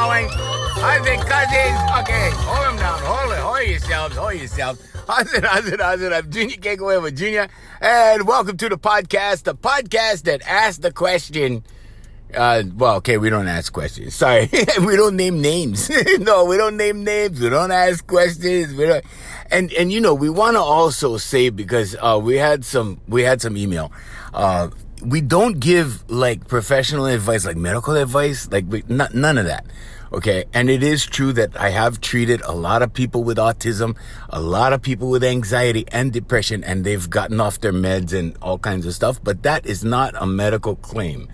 going? How's it, cousins? Okay, hold them down. Hold yourselves. How's it? I'm Junior Takeaway with Junior, and welcome to the podcast that asks the question. We don't ask questions. Sorry, we don't name names. No, we don't name names. We don't ask questions. We don't. And we want to also say, because we had some email. We don't give like professional advice, like medical advice, none of that. Okay. And it is true that I have treated a lot of people with autism, a lot of people with anxiety and depression, and they've gotten off their meds and all kinds of stuff. But that is not a medical claim.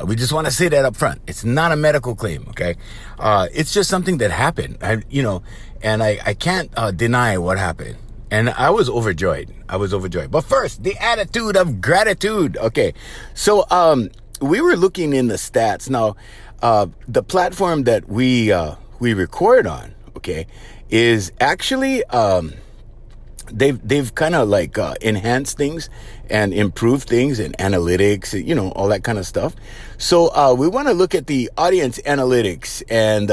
We just want to say that up front. It's not a medical claim. Okay. It's just something that happened. And I can't deny what happened. And I was overjoyed. But first, the attitude of gratitude. Okay. So, we were looking in the stats. Now, the platform that we record on, okay, is actually, they've kind of like, enhanced things and improved things and analytics, all that kind of stuff. So, we want to look at the audience analytics, and,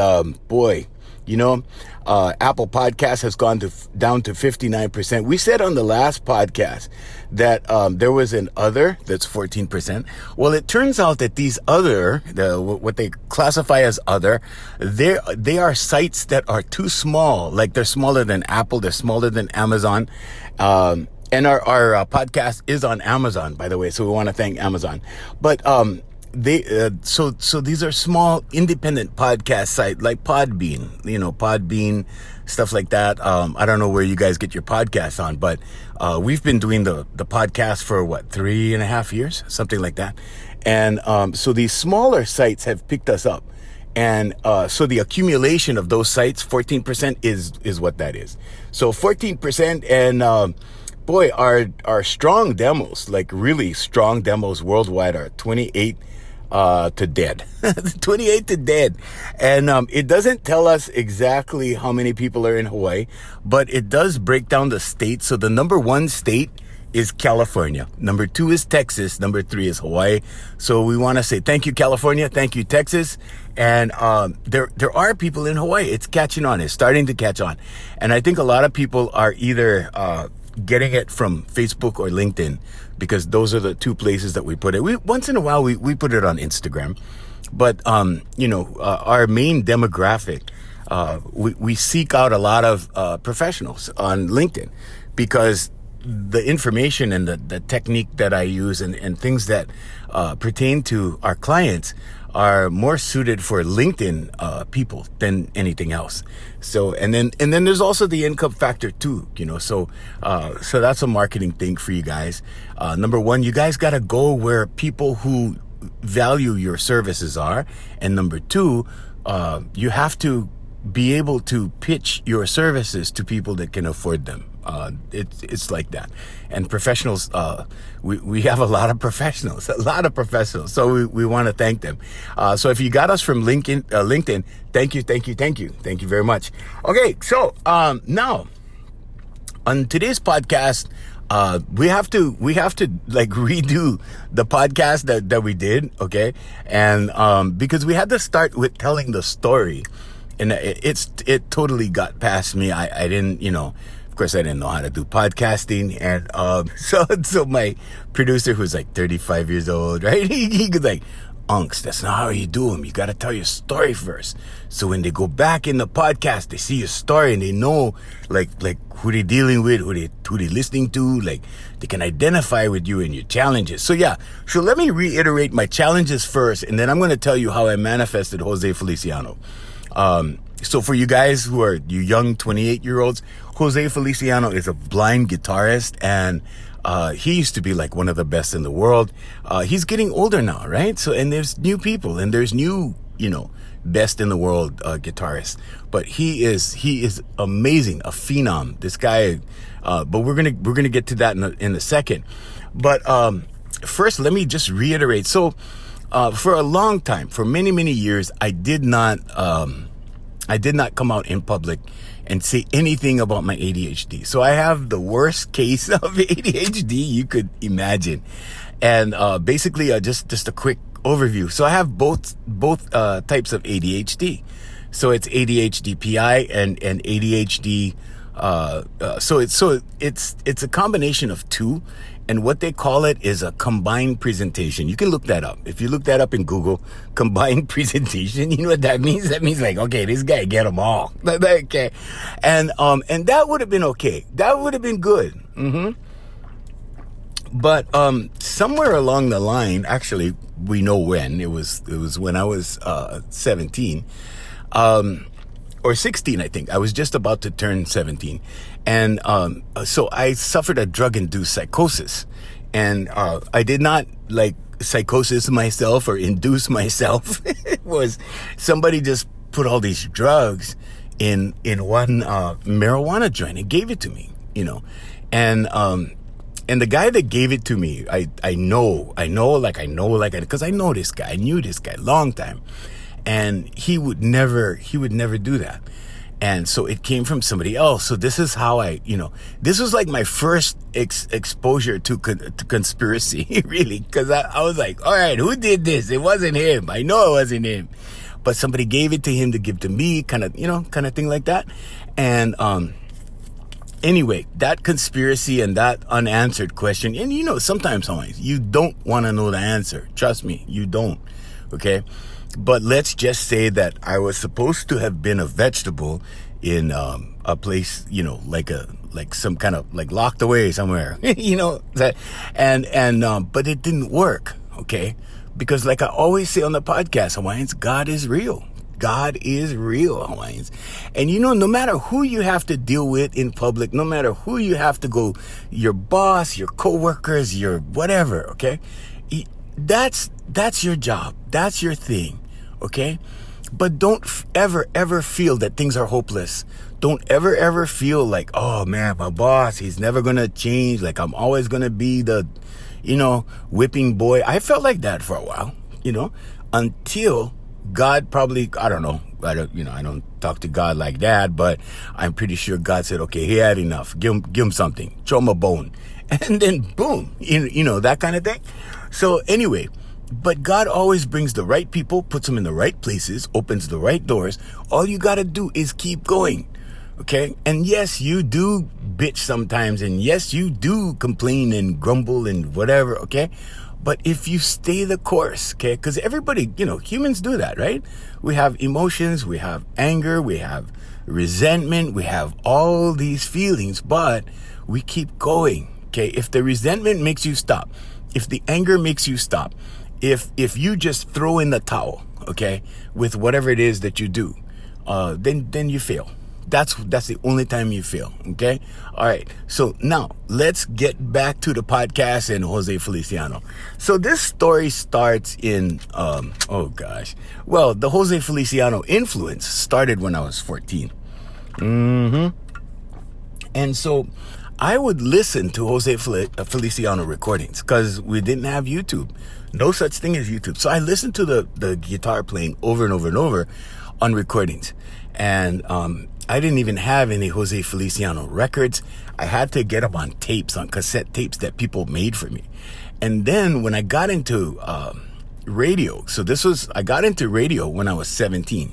Apple Podcast has gone down to 59%. We said on the last podcast that there was an other that's 14%. Well, it turns out that these other, what they classify as other, they are sites that are too small. Like they're smaller than Apple, they're smaller than Amazon. And our podcast is on Amazon, by the way. So we want to thank Amazon. But so these are small independent podcast site like Podbean, stuff like that. I don't know where you guys get your podcasts on, but we've been doing the podcast for 3.5 years, something like that. And so these smaller sites have picked us up. And so the accumulation of those sites, 14% is what that is. So 14%, and our strong demos, like really strong demos worldwide, are 28 to dead. 28 to dead. And it doesn't tell us exactly how many people are in Hawaii, but it does break down the states. So the number 1 state is California. Number 2 is Texas. Number 3 is Hawaii. So we want to say thank you, California. Thank you, Texas. And there are people in Hawaii. It's catching on. It's starting to catch on. And I think a lot of people are either getting it from Facebook or LinkedIn, because those are the 2 places that we put it. Once in a while we put it on Instagram, but our main demographic, we seek out a lot of professionals on LinkedIn, because the information and the technique that I use and things that pertain to our clients are more suited for LinkedIn people than anything else. So and then there's also the income factor too, so that's a marketing thing for you guys. Number 1, you guys got to go where people who value your services are, and number 2, you have to be able to pitch your services to people that can afford them. It's like that. And professionals, we have a lot of professionals. So we want to thank them. So if you got us from LinkedIn, thank you very much. Okay. So, now on today's podcast, we have to like redo the podcast that we did. Okay. And, because we had to start with telling the story, and it totally got past me. I didn't, of course I didn't know how to do podcasting. And, so my producer, who's like 35 years old, right? He was like, Unks, that's not how you do them. You got to tell your story first. So when they go back in the podcast, they see your story and they know like who they're dealing with, who they listening to, like they can identify with you and your challenges. So yeah, so let me reiterate my challenges first, and then I'm going to tell you how I manifested Jose Feliciano. So for you guys who are you young 28-year-olds, Jose Feliciano is a blind guitarist, and he used to be like one of the best in the world. He's getting older now, right? So, and there's new people and there's new, best in the world guitarists. But he is amazing, a phenom. This guy. But we're gonna get to that in a second. But first, let me just reiterate. So, for a long time, for many years, I did not come out in public and say anything about my ADHD. So I have the worst case of ADHD you could imagine. And basically, just a quick overview. So I have both types of ADHD. So it's ADHD PI and ADHD. So it's a combination of two, and what they call it is a combined presentation. You can look that up. If you look that up in Google, combined presentation, you know what that means? That means like, okay, this guy get them all. Okay, and that would have been okay. That would have been good. But somewhere along the line, actually, we know when it was when I was 17. Or 16, I think. I was just about to turn 17. And so I suffered a drug-induced psychosis. And I did not, like, psychosis myself or induce myself. It was somebody just put all these drugs in one marijuana joint and gave it to me, you know. And the guy that gave it to me, I know, because I know this guy. I knew this guy a long time. And he would never do that. And so it came from somebody else. So this is how this was like my first exposure to conspiracy, really. Because I was like, all right, who did this? It wasn't him. I know it wasn't him. But somebody gave it to him to give to me, kind of thing like that. And anyway, that conspiracy and that unanswered question. And sometimes, Hawaiians, you don't want to know the answer. Trust me, you don't. Okay? But let's just say that I was supposed to have been a vegetable in a place, like some kind of like locked away somewhere, but it didn't work, okay? Because like I always say on the podcast, Hawaiians, God is real. God is real, Hawaiians. And no matter who you have to deal with in public, no matter who you have to go, your boss, your coworkers, your whatever, okay? That's your job. That's your thing. Okay? But don't ever feel that things are hopeless. Don't ever feel like, oh man, my boss, he's never going to change. Like I'm always going to be the, whipping boy. I felt like that for a while, until God probably, I don't know. I don't talk to God like that, but I'm pretty sure God said, okay, he had enough. Give him something. Throw him a bone. And then boom, that kind of thing. So anyway, but God always brings the right people, puts them in the right places, opens the right doors. All you got to do is keep going. Okay? And yes, you do bitch sometimes. And yes, you do complain and grumble and whatever. Okay? But if you stay the course, okay? Because everybody, humans do that, right? We have emotions, we have anger, we have resentment, we have all these feelings, but we keep going. Okay? If the resentment makes you stop, if the anger makes you stop, if you just throw in the towel, okay, with whatever it is that you do, then you fail. That's the only time you fail, okay? All right, so now let's get back to the podcast and Jose Feliciano. So this story starts in, the Jose Feliciano influence started when I was 14. And so I would listen to Jose Feliciano recordings because we didn't have YouTube. No such thing as YouTube. So I listened to the guitar playing over and over and over on recordings. And I didn't even have any Jose Feliciano records. I had to get them on tapes, on cassette tapes that people made for me. And then when I got into radio, I got into radio when I was 17.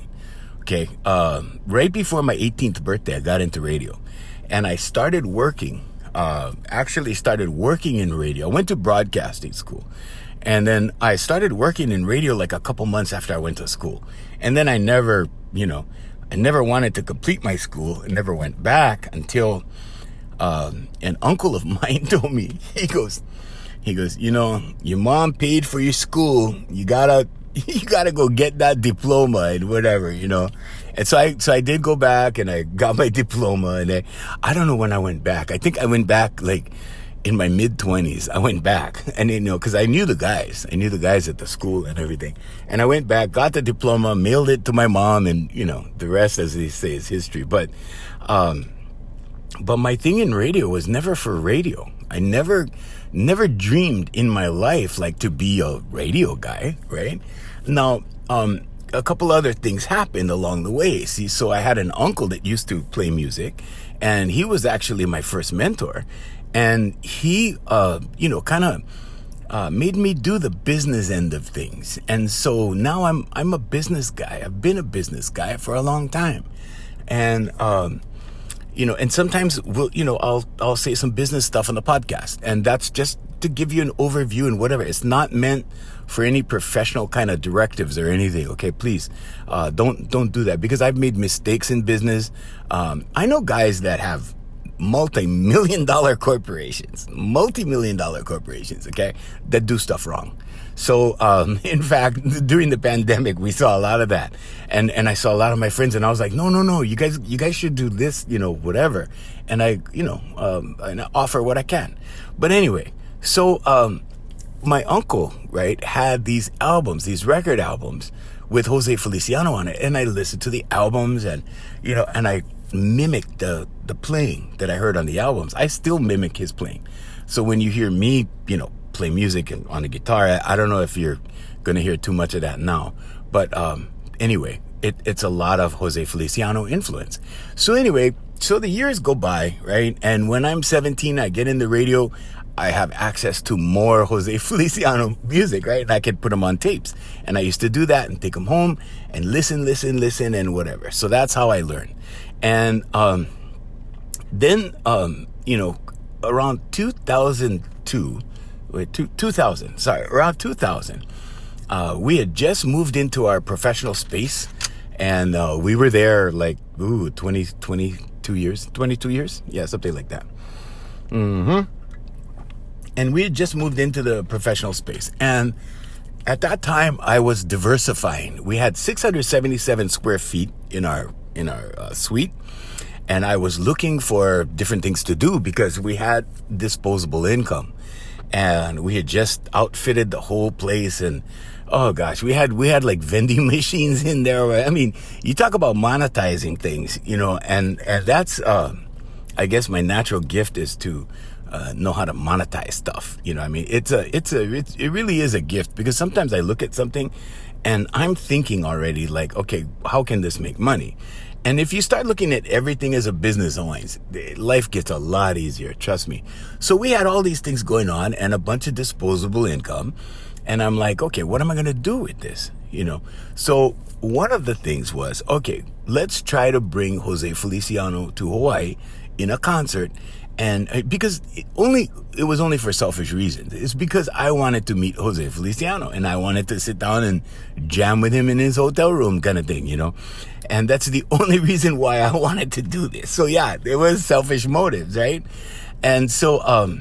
Okay. Right before my 18th birthday, I got into radio. And I started working, in radio. I went to broadcasting school. And then I started working in radio like a couple months after I went to school. And then I never wanted to complete my school and never went back until an uncle of mine told me, he goes, your mom paid for your school. You gotta go get that diploma and whatever, And so I did go back and I got my diploma, and I don't know when I went back. I think I went back like in my mid-20s. I went back and, because I knew the guys. I knew the guys at the school and everything. And I went back, got the diploma, mailed it to my mom, and, the rest, as they say, is history. But my thing in radio was never for radio. I never dreamed in my life like to be a radio guy, right? Now, a couple other things happened along the way. See, so I had an uncle that used to play music, and he was actually my first mentor. And he, kind of made me do the business end of things. And so now I'm a business guy. I've been a business guy for a long time. And, and sometimes I'll say some business stuff on the podcast, and that's just to give you an overview and whatever. It's not meant for any professional kind of directives or anything. Okay, please, don't do that, because I've made mistakes in business. I know guys that have multi-million dollar corporations, okay, that do stuff wrong. So, in fact, during the pandemic, we saw a lot of that. And I saw a lot of my friends, and I was like, no, you guys should do this, whatever. And I offer what I can. But anyway, so, my uncle, right, had these record albums with Jose Feliciano on it. And I listened to the albums, and I mimicked the playing that I heard on the albums. I still mimic his playing. So when you hear me, play music and on the guitar, I don't know if you're going to hear too much of that now. But anyway, it's a lot of Jose Feliciano influence. So anyway, so the years go by, right? And when I'm 17, I get in the radio. I have access to more Jose Feliciano music, right? And I could put them on tapes. And I used to do that and take them home and listen and whatever. So that's how I learned. And then, around 2000, we had just moved into our professional space, and we were there like 22 years, yeah, something like that. And we had just moved into the professional space, and at that time I was diversifying. We had 677 square feet in our suite, and I was looking for different things to do because we had disposable income. And we had just outfitted the whole place, and oh gosh, we had like vending machines in there. I mean, you talk about monetizing things, and that's I guess my natural gift is to know how to monetize stuff. I mean, it really is a gift, because sometimes I look at something and I'm thinking already like, okay, how can this make money? And if you start looking at everything as a business always, life gets a lot easier, trust me. So we had all these things going on and a bunch of disposable income. And I'm like, okay, what am I going to do with this? So one of the things was, okay, let's try to bring Jose Feliciano to Hawaii in a concert. And because it was only for selfish reasons. It's because I wanted to meet Jose Feliciano, and I wanted to sit down and jam with him in his hotel room kind of thing, And that's the only reason why I wanted to do this. So yeah, there was selfish motives, right? And so,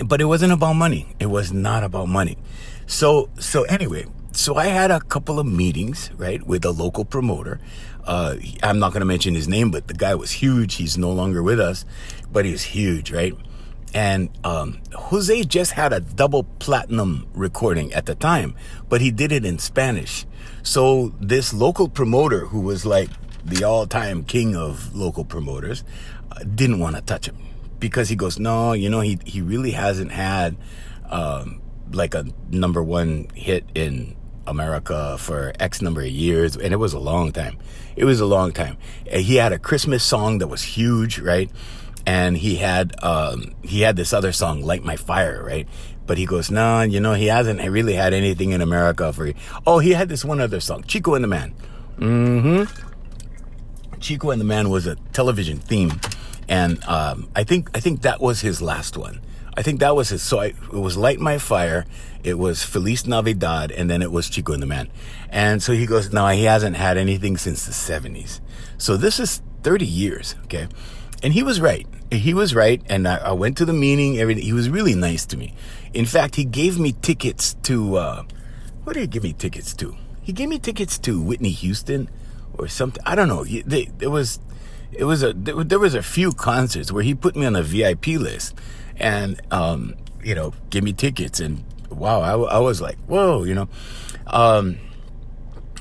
but it wasn't about money. It was not about money. So anyway, so I had a couple of meetings, right, with a local promoter. I'm not going to mention his name, but the guy was huge. He's no longer with us, but he was huge, right? And Jose just had a double platinum recording at the time, but he did it in Spanish. So this local promoter, who was like the all-time king of local promoters, didn't want to touch him, because he goes, no, he really hasn't had like a number one hit in America for X number of years, and it was a long time. He had a Christmas song that was huge, right? And he had this other song, Light My Fire, right? But he goes, no, he hasn't really had anything in America he had this one other song, Chico and the Man. Chico and the Man was a television theme, and I think that was his last one. I think that was his. So it was Light My Fire, it was Feliz Navidad, and then it was Chico and the Man. And so he goes, no, he hasn't had anything since the 70s. So this is 30 years, okay? And he was right. And I went to the meeting, everything. He was really nice to me. In fact, he gave me tickets to, what did he give me tickets to? He gave me tickets to Whitney Houston or something. I don't know. There was a few concerts where he put me on a VIP list. And, give me tickets, and wow, I was like, whoa,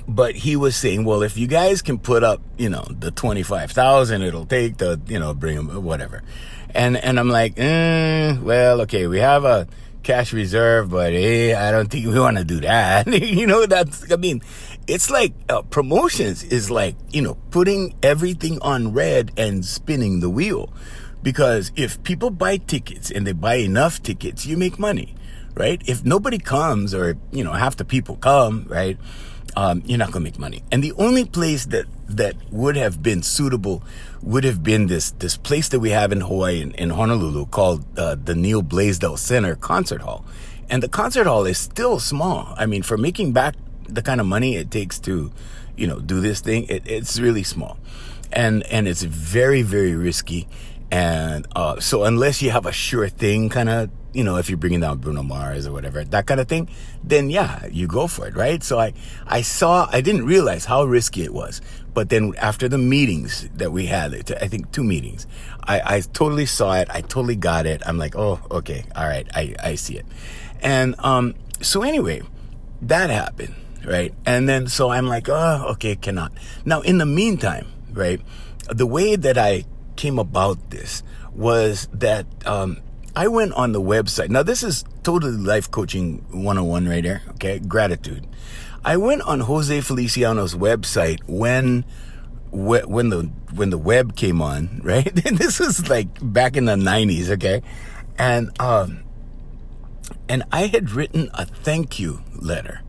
but he was saying, well, if you guys can put up, the 25,000 it'll take to, bring them, whatever. And I'm like, well, okay, we have a cash reserve, but I don't think we want to do that. It's like promotions is like, putting everything on red and spinning the wheel. Because if people buy tickets and they buy enough tickets, you make money, right? If nobody comes, or, half the people come, right? You're not going to make money. And the only place that would have been suitable would have been this place that we have in Hawaii, in Honolulu, called the Neil Blaisdell Center Concert Hall. And the concert hall is still small. I mean, for making back the kind of money it takes to, do this thing, it's really small. And it's very, very risky. And so unless you have a sure thing kind of, if you're bringing down Bruno Mars or whatever, that kind of thing, then yeah, you go for it, right? So I didn't realize how risky it was. But then after the meetings that we had, I think 2 meetings, I totally saw it. I totally got it. I'm like, oh, okay, all right, I see it. And so anyway, that happened, right? And then so I'm like, oh, okay, cannot. Now, in the meantime, right, the way that I came about this was that I went on the website. Now, this is totally life coaching 101 right there, okay? Gratitude. I went on Jose Feliciano's website when the web came on, right? And this was like back in the 90s, okay? And I had written a thank you letter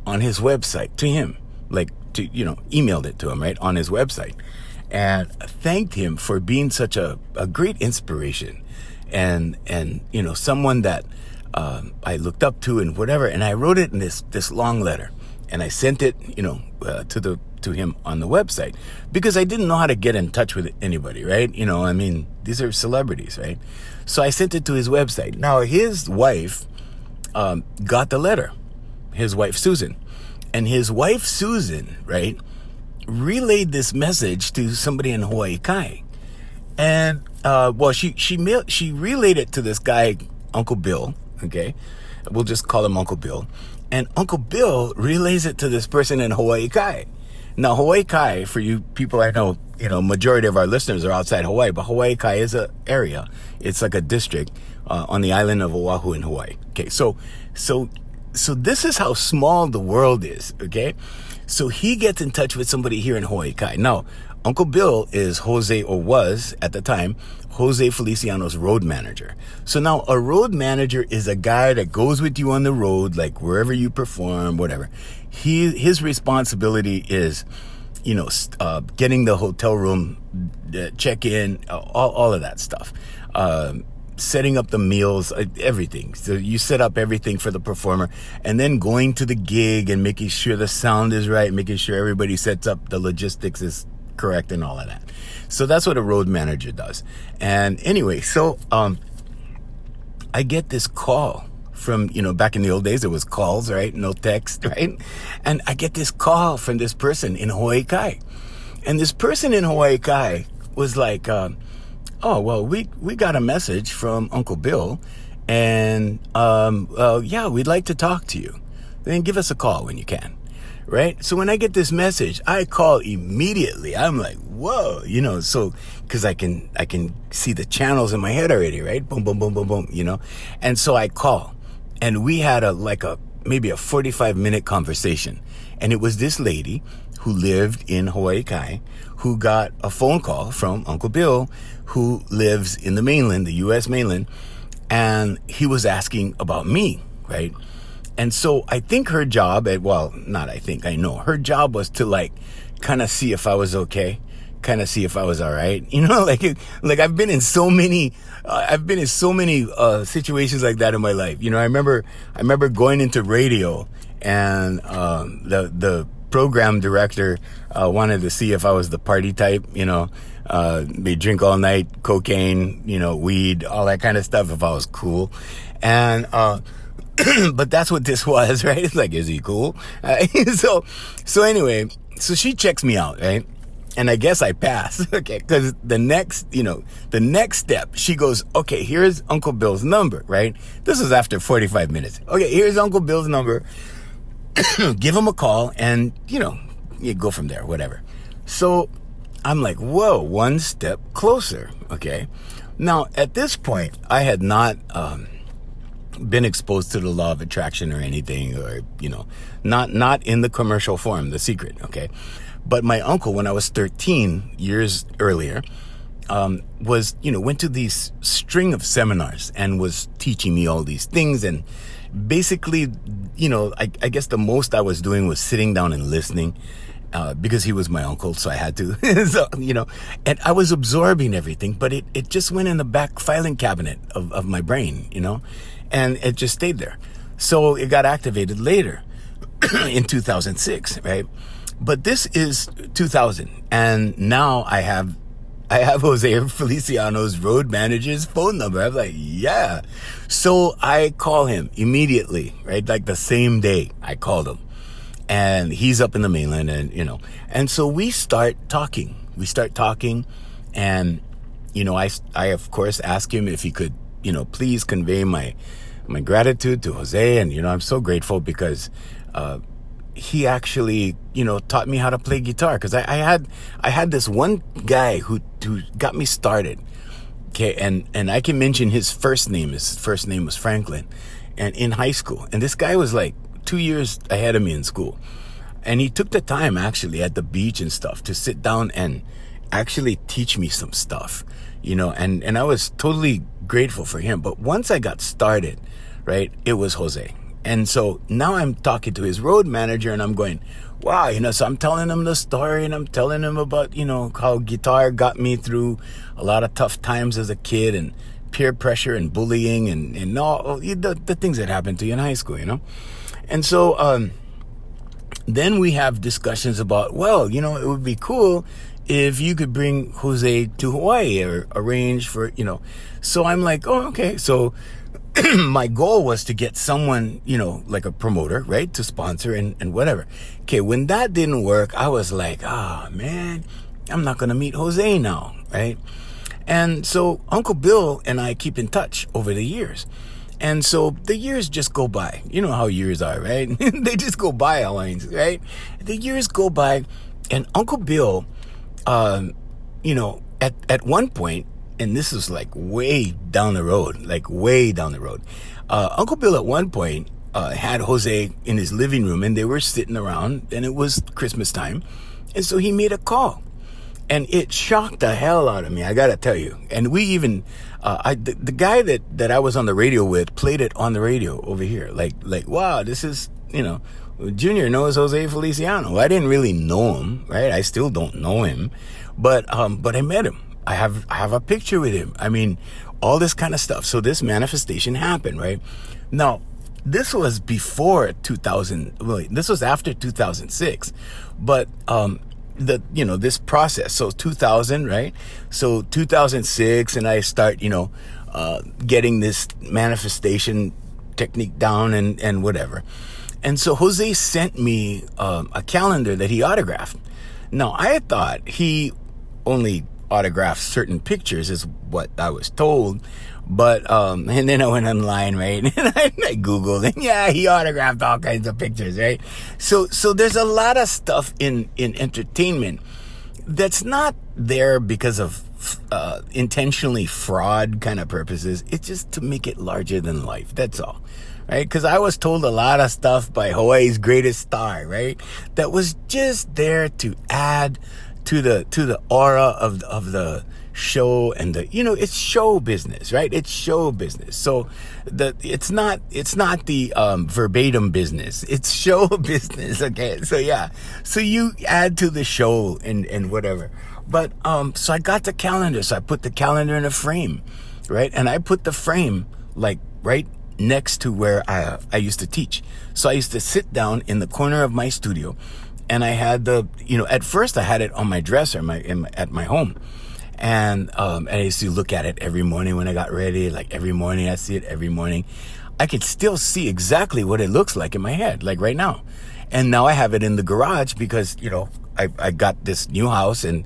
on his website to him, emailed it to him, right, on his website, and thanked him for being such a great inspiration and someone that I looked up to and whatever. And I wrote it in this long letter, and I sent it, to him on the website, because I didn't know how to get in touch with anybody, right? These are celebrities, right? So I sent it to his website. Now, his wife got the letter, his wife Susan. And his wife Susan, right, relayed this message to somebody in Hawaii Kai. And, she relayed it to this guy, Uncle Bill, okay? We'll just call him Uncle Bill. And Uncle Bill relays it to this person in Hawaii Kai. Now, Hawaii Kai, for you people I know, majority of our listeners are outside Hawaii, but Hawaii Kai is an area. It's like a district on the island of Oahu in Hawaii. Okay, so this is how small the world is, okay? So he gets in touch with somebody here in Hawaii Kai. Now, Uncle Bill is Jose, or was at the time, Jose Feliciano's road manager. So now a road manager is a guy that goes with you on the road, like wherever you perform, whatever. His responsibility is, getting the hotel room, check-in, all of that stuff. Setting up the meals, everything. So you set up everything for the performer, and then going to the gig and making sure the sound is right, making sure everybody sets up, the logistics is correct, and all of that. So that's what a road manager does. And anyway, so I get this call from, back in the old days, it was calls, right? No text, right? And I get this call from this person in Hawaii Kai. And this person in Hawaii Kai was like, oh, well, we got a message from Uncle Bill, and yeah, we'd like to talk to you. Then give us a call when you can, right? So when I get this message, I call immediately. I'm like, whoa, so because I can see the channels in my head already, right? Boom, boom, boom, boom, boom, and so I call, and we had maybe a 45-minute conversation, and it was this lady who lived in Hawaii Kai, who got a phone call from Uncle Bill, who lives in the mainland, the U.S. mainland, and he was asking about me, right? And so I think her job, I know, her job was to kind of see if I was okay, kind of see if I was all right. Like I've been in so many situations like that in my life. I remember going into radio, and the program director wanted to see if I was the party type, they drink all night, cocaine, weed, all that kind of stuff, if I was cool. And but that's what this was, right? It's like, is he cool? So anyway, so she checks me out, right? And I guess I pass, okay? Because the next step, she goes, okay, here's Uncle Bill's number, right? This is after 45 minutes. Okay, here's Uncle Bill's number. Give him a call, and, you go from there, whatever. So I'm like, whoa, one step closer, okay? Now, at this point, I had not been exposed to the law of attraction or anything, or, not in the commercial form, The Secret, okay? But my uncle, when I was 13 years earlier, was, went to these string of seminars and was teaching me all these things. And basically, I guess the most I was doing was sitting down and listening, because he was my uncle, so I had to. So, and I was absorbing everything, but it just went in the back filing cabinet of my brain, and it just stayed there. So it got activated later in 2006, right? But this is 2000, and now I have Jose Feliciano's road manager's phone number. I'm like, yeah. So I call him immediately, right? Like the same day I called him. And he's up in the mainland, and so we start talking. And, I of course ask him if he could, please convey my gratitude to Jose. And, I'm so grateful because, he actually, taught me how to play guitar. Cause I had this one guy who got me started. Okay. And I can mention his first name. His first name was Franklin, and in high school. And this guy was like 2 years ahead of me in school. And he took the time actually at the beach and stuff to sit down and actually teach me some stuff, and I was totally grateful for him. But once I got started, right, it was Jose. And so now I'm talking to his road manager and I'm going, wow, so I'm telling him the story, and I'm telling him about, how guitar got me through a lot of tough times as a kid, and peer pressure and bullying and all the things that happened to you in high school, And so, then we have discussions about, well, it would be cool if you could bring Jose to Hawaii or arrange for, So I'm like, oh, okay. So my goal was to get someone, like a promoter, right, to sponsor and whatever. Okay, when that didn't work, I was like, man, I'm not going to meet Jose now, right? And so Uncle Bill and I keep in touch over the years. And so the years just go by. You know how years are, right? They just go by, Hawaiians, right? The years go by, and Uncle Bill, at one point, and this is like way down the road, Uncle Bill at one point had Jose in his living room, and they were sitting around, and it was Christmas time. And so he made a call. And it shocked the hell out of me, I gotta tell you. And we even, the guy that I was on the radio with played it on the radio over here. Like, wow, this is, Junior knows Jose Feliciano. I didn't really know him, right? I still don't know him, but I met him. I have a picture with him. I mean, all this kind of stuff. So this manifestation happened, right? Now, this was before 2000. Well, this was after 2006, but this process. So 2000, right? So 2006, and I start, getting this manifestation technique down and whatever. And so Jose sent me a calendar that he autographed. Now, I thought he only autographed certain pictures, is what I was told. But, and then I went online, right? And I Googled, and yeah, he autographed all kinds of pictures, right? So there's a lot of stuff in entertainment that's not there because of, intentionally fraud kind of purposes. It's just to make it larger than life. That's all, right? Cause I was told a lot of stuff by Hawaii's greatest star, right? That was just there to add to the aura of the show, and it's show business, right? It's show business. So it's not the verbatim business. It's show business. Okay. So yeah. So you add to the show and whatever. But so I got the calendar. So I put the calendar in a frame, right? And I put the frame like right next to where I used to teach. So I used to sit down in the corner of my studio, and I had at first I had it on my dresser at my home. And I used to look at it every morning when I got ready. Like every morning, I see it every morning. I can still see exactly what it looks like in my head, like right now. And now I have it in the garage because, I got this new house and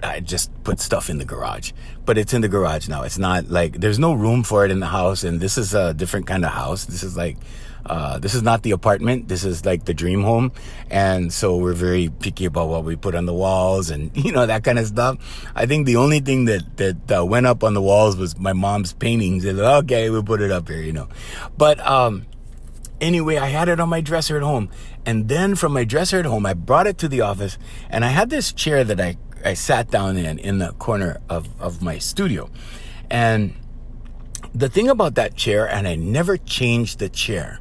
I just put stuff in the garage. But it's in the garage now. It's not like, there's no room for it in the house. And this is a different kind of house. This is like, this is not the apartment. This is like the dream home. And so we're very picky about what we put on the walls and, that kind of stuff. I think the only thing that went up on the walls was my mom's paintings. And okay, we'll put it up here, But, anyway, I had it on my dresser at home. And then from my dresser at home, I brought it to the office, and I had this chair that I I sat down in the corner of my studio. And the thing about that chair, and I never changed the chair.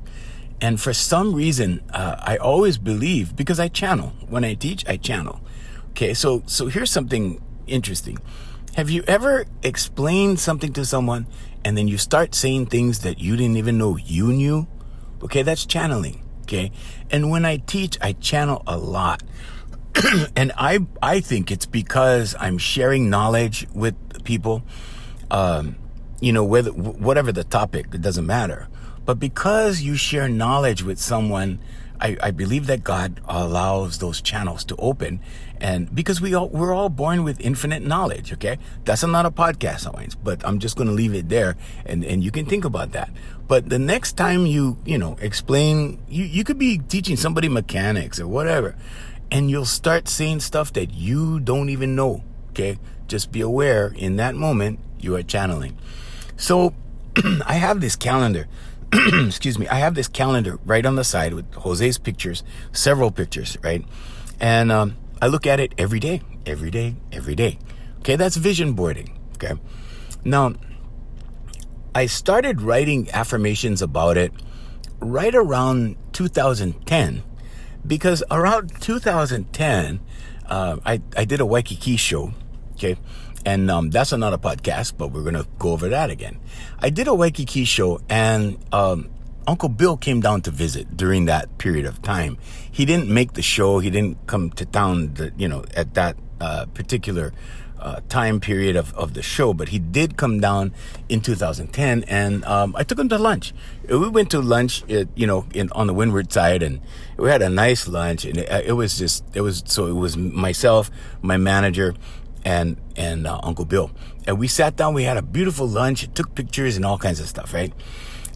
And for some reason, I always believe, because I channel. When I teach, I channel. Okay, so here's something interesting. Have you ever explained something to someone and then you start saying things that you didn't even know you knew? Okay, that's channeling. Okay, and when I teach, I channel a lot. And I think it's because I'm sharing knowledge with people, whatever the topic, it doesn't matter. But because you share knowledge with someone, I believe that God allows those channels to open. And because we're all born with infinite knowledge, okay? That's not a podcast, always, but I'm just going to leave it there, and you can think about that. But the next time you explain, you could be teaching somebody mechanics or whatever, and you'll start saying stuff that you don't even know, okay? Just be aware in that moment you are channeling. So I have this calendar. Excuse me. I have this calendar right on the side with Jose's pictures, several pictures, right? And I look at it every day. Okay, that's vision boarding. Okay. Now, I started writing affirmations about it right around 2010, because around 2010, I did a Waikiki show. Okay. And that's another podcast, but we're going to go over that again. I did a Waikiki show, and Uncle Bill came down to visit during that period of time. He didn't make the show. He didn't come to town, at that particular time period of the show, but he did come down in 2010, and I took him to lunch. We went to lunch, on the Windward side, and we had a nice lunch, and it was myself, my manager, and Uncle Bill. And we sat down, we had a beautiful lunch, took pictures and all kinds of stuff, right?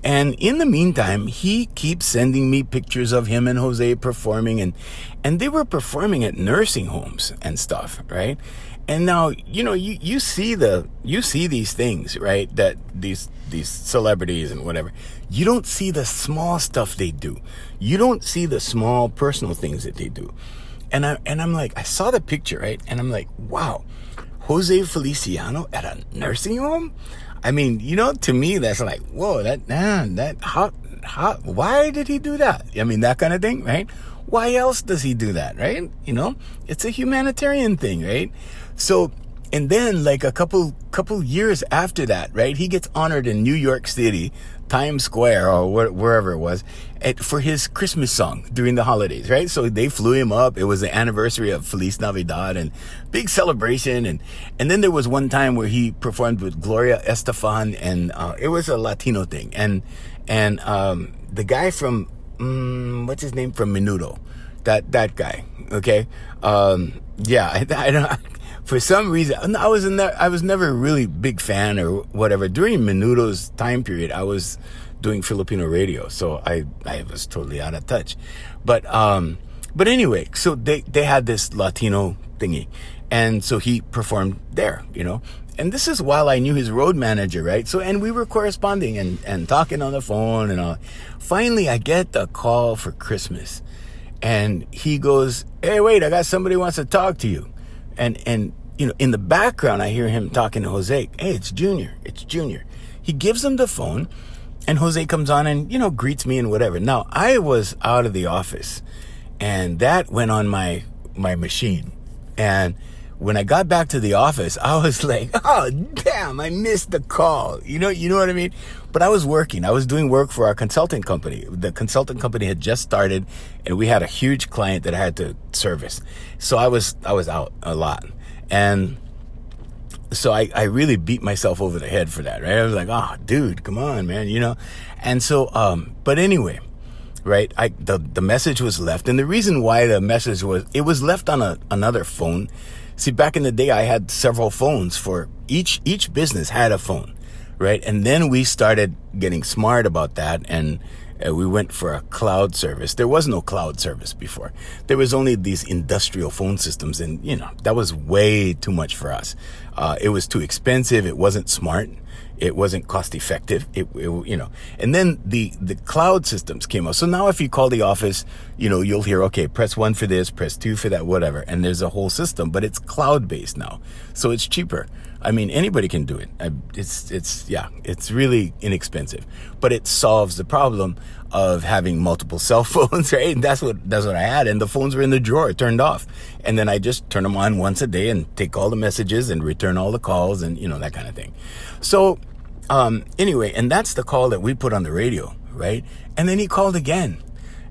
And in the meantime, he keeps sending me pictures of him and Jose performing, and they were performing at nursing homes and stuff, right? And now, you see these things, right? That these celebrities and whatever. You don't see the small stuff they do. You don't see the small personal things that they do. And I'm like, I saw the picture, right? And I'm like, wow, Jose Feliciano at a nursing home? I mean, to me, that's like, whoa, why did he do that? I mean, that kind of thing, right? Why else does he do that, right? It's a humanitarian thing, right? So, and then like a couple years after that, right? He gets honored in New York City, Times Square or wherever it was, for his Christmas song during the holidays, right? So they flew him up. It was the anniversary of Feliz Navidad and big celebration. And then there was one time where he performed with Gloria Estefan, and it was a Latino thing. And the guy from, what's his name, from Menudo, that guy, okay? I don't. For some reason, I was never really big fan or whatever. During Menudo's time period, I was doing Filipino radio, so I was totally out of touch. But anyway, so they had this Latino thingy, and so he performed there, And this is while I knew his road manager, right? So, and we were corresponding and talking on the phone and all. Finally, I get the call for Christmas, and he goes, "Hey, wait, I got somebody who wants to talk to you." And in the background, I hear him talking to Jose. "Hey, it's Junior. He gives him the phone, and Jose comes on and, greets me and whatever. Now, I was out of the office, and that went on my machine. And when I got back to the office, I was like, oh, damn, I missed the call. You know what I mean? But I was working. I was doing work for our consulting company. The consulting company had just started, and we had a huge client that I had to service. So I was out a lot. And so I really beat myself over the head for that, right? I was like, oh, dude, come on, man, And so, but anyway, right, the message was left. And the reason why the message was left on another phone. See, back in the day, I had several phones for each business had a phone, right? And then we started getting smart about that, and we went for a cloud service. There was no cloud service before. There was only these industrial phone systems, and that was way too much for us. It was too expensive. It wasn't smart. It wasn't cost effective. And then the cloud systems came out. So now if you call the office, you'll hear, okay, press 1 for this, press 2 for that, whatever. And there's a whole system, but it's cloud based now. So it's cheaper. I mean, anybody can do it. It's really inexpensive, but it solves the problem of having multiple cell phones, right? And that's what I had. And the phones were in the drawer, turned off. And then I just turn them on once a day and take all the messages and return all the calls and, that kind of thing. So, anyway, and that's the call that we put on the radio, right? And then he called again.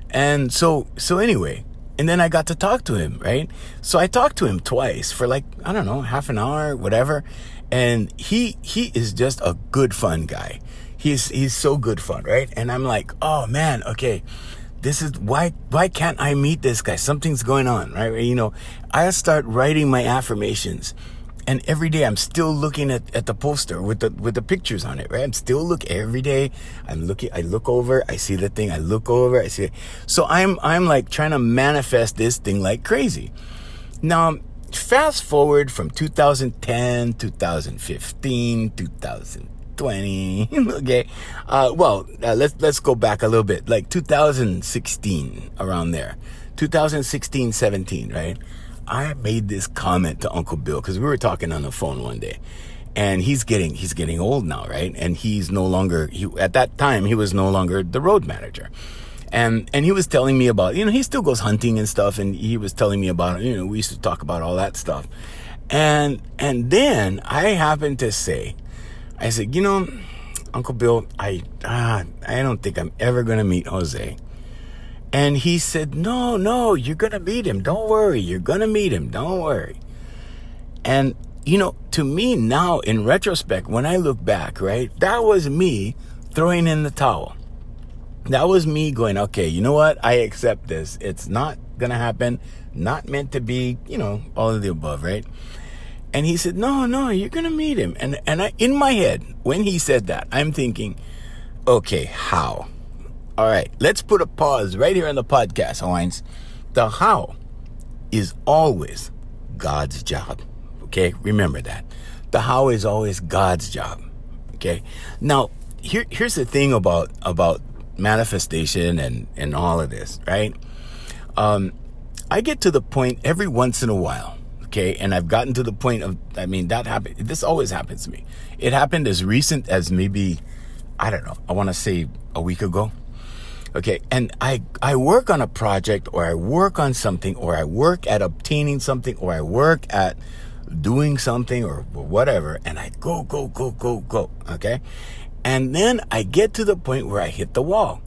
And so anyway, and then I got to talk to him, right? So I talked to him twice for half an hour, whatever. And he is just a good fun guy. He's so good fun, right? And I'm like, oh man, okay, this is why can't I meet this guy? Something's going on, right? I start writing my affirmations, and every day I'm still looking at the poster with the pictures on it, right? I'm still every day. I look over, I see the thing, I look over, I see it. So I'm like trying to manifest this thing like crazy. Now, fast forward from 2010, 2015, 2020. Okay. Let's go back a little bit, like 2016, around there, 2016, 17, right? I made this comment to Uncle Bill because we were talking on the phone one day, and he's getting old now, right? And he's no longer, at that time, he was no longer the road manager. And he was telling me about, he still goes hunting and stuff. And he was telling me about, we used to talk about all that stuff. And then I happened to say, I said, Uncle Bill, I don't think I'm ever going to meet Jose. And he said, no, you're going to meet him. Don't worry. You're going to meet him. Don't worry. And, to me now, in retrospect, when I look back, right, that was me throwing in the towel. That was me going, okay, you know what? I accept this. It's not going to happen. Not meant to be, all of the above, right? And he said, no, you're going to meet him. And in my head, when he said that, I'm thinking, okay, how? All right, let's put a pause right here on the podcast, Hawaiians. The how is always God's job, okay? Remember that. The how is always God's job, okay? Now, here's the thing about manifestation and all of this, right? I get to the point every once in a while, okay? And I've gotten to the point of, that happened. This always happens to me. It happened as recent as maybe, I don't know, I want to say a week ago. Okay, and I work on a project, or I work on something, or I work at obtaining something, or I work at doing something, or whatever, and I go, okay? And then I get to the point where I hit the wall.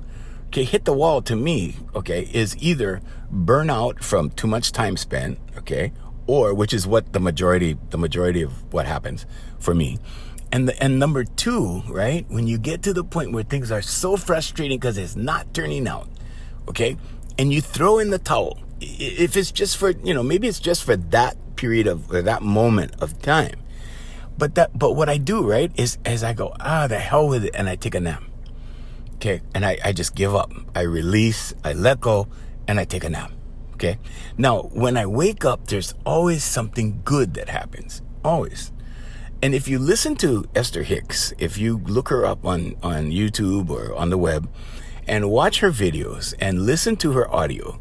Okay, hit the wall to me, okay, is either burnout from too much time spent, okay, or, which is what the majority of what happens for me. And number two, right, when you get to the point where things are so frustrating because it's not turning out, okay, and you throw in the towel, if it's just for, maybe it's just for that period of, or that moment of time. But what I do, right, is as I go, the hell with it, and I take a nap, okay, and I just give up. I release, I let go, and I take a nap, okay? Now, when I wake up, there's always something good that happens, always. And if you listen to Esther Hicks, if you look her up on YouTube or on the web and watch her videos and listen to her audio,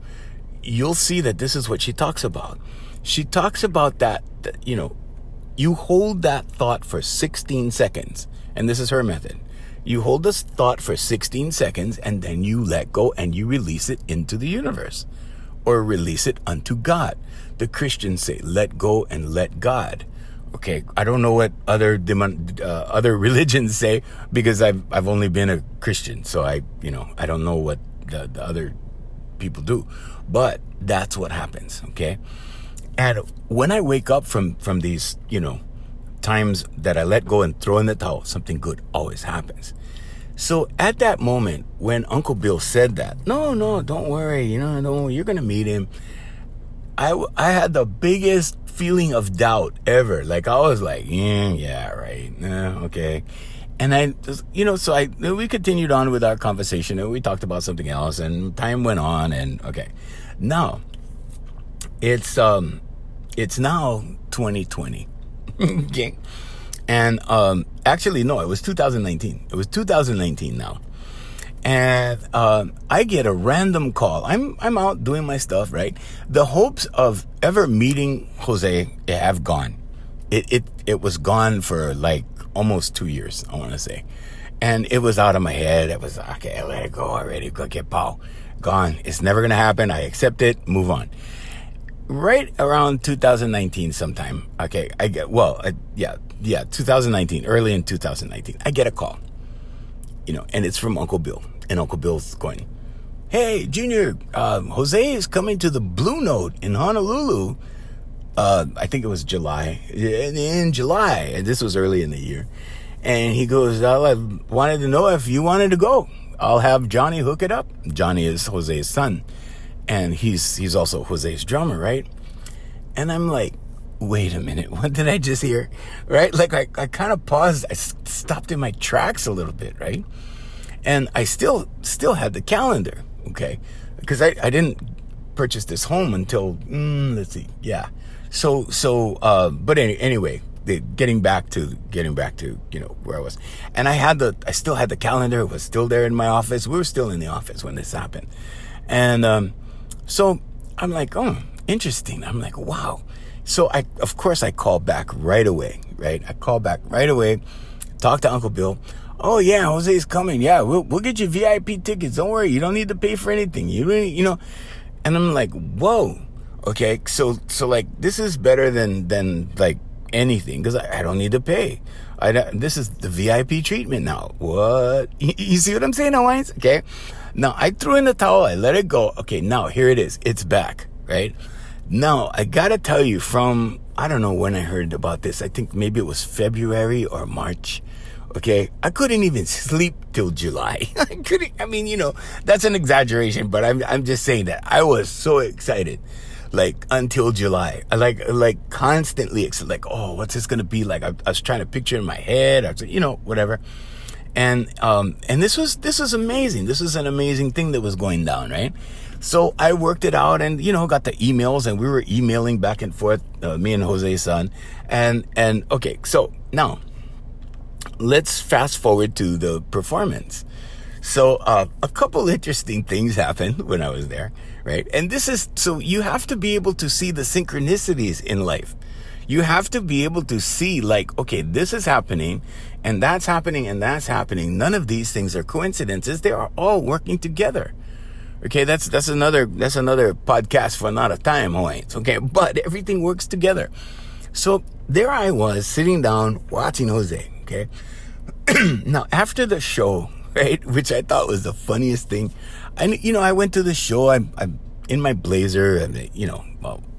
you'll see that this is what she talks about. She talks about that you hold that thought for 16 seconds. And this is her method. You hold this thought for 16 seconds and then you let go and you release it into the universe, or release it unto God. The Christians say, let go and let God. Okay, I don't know what other religions say, because I've only been a Christian, so I don't know what the other people do, but that's what happens. Okay, and when I wake up from these times that I let go and throw in the towel, something good always happens. So at that moment when Uncle Bill said that, no, don't worry, you're gonna meet him, I had the biggest feeling of doubt ever. Like, I was like, yeah, right, okay. And I just, so we continued on with our conversation, and we talked about something else, and time went on, and okay. Now, it's now 2020. Okay. And actually, no, it was 2019. It was 2019 now. And I get a random call. I'm out doing my stuff, right? The hopes of ever meeting Jose have gone. It was gone for like almost 2 years, I want to say. And it was out of my head. It was, okay, let it go already. Go get pow. Gone. It's never going to happen. I accept it. Move on. Right around 2019 sometime. Okay, 2019, early in 2019, I get a call, and it's from Uncle Bill. And Uncle Bill's going, "Hey, Junior, Jose is coming to the Blue Note in Honolulu." I think it was July. In July, and this was early in the year. And he goes, "I wanted to know if you wanted to go. I'll have Johnny hook it up." Johnny is Jose's son. And he's also Jose's drummer, right? And I'm like, wait a minute, what did I just hear? Right? Like I kind of paused. I stopped in my tracks a little bit, right? And I still had the calendar, okay? Because I didn't purchase this home until, let's see, yeah. But anyway, getting back to where I was. And I still had the calendar. It was still there in my office. We were still in the office when this happened. And so I'm like, oh, interesting. I'm like, wow. So of course I called back right away, right? I called back right away, talked to Uncle Bill. "Oh yeah, Jose's coming. Yeah, we'll get you VIP tickets. Don't worry. You don't need to pay for anything. You really, And I'm like, whoa. Okay. So like, this is better than like anything, because I don't need to pay. This is the VIP treatment now. What? You see what I'm saying, Hawaiians? Okay. Now, I threw in the towel. I let it go. Okay, now, here it is. It's back, right? Now, I gotta tell you, I don't know when I heard about this. I think maybe it was February or March. Okay, I couldn't even sleep till July. That's an exaggeration, but I'm just saying that I was so excited, like, until July. I like constantly, like, oh, what's this gonna be like? I was trying to picture it in my head. I was, whatever. And this was amazing. This was an amazing thing that was going down, right? So I worked it out and, got the emails, and we were emailing back and forth, me and Jose's son. And okay, so now let's fast forward to the performance. So a couple interesting things happened when I was there, right? And so you have to be able to see the synchronicities in life. You have to be able to see, like, okay, this is happening, and that's happening, and that's happening. None of these things are coincidences. They are all working together. Okay, that's another podcast for another time, Hawaiians. Okay, but everything works together. So there I was sitting down watching Jose. Okay, now after the show, right, which I thought was the funniest thing, I went to the show. I'm in my blazer, and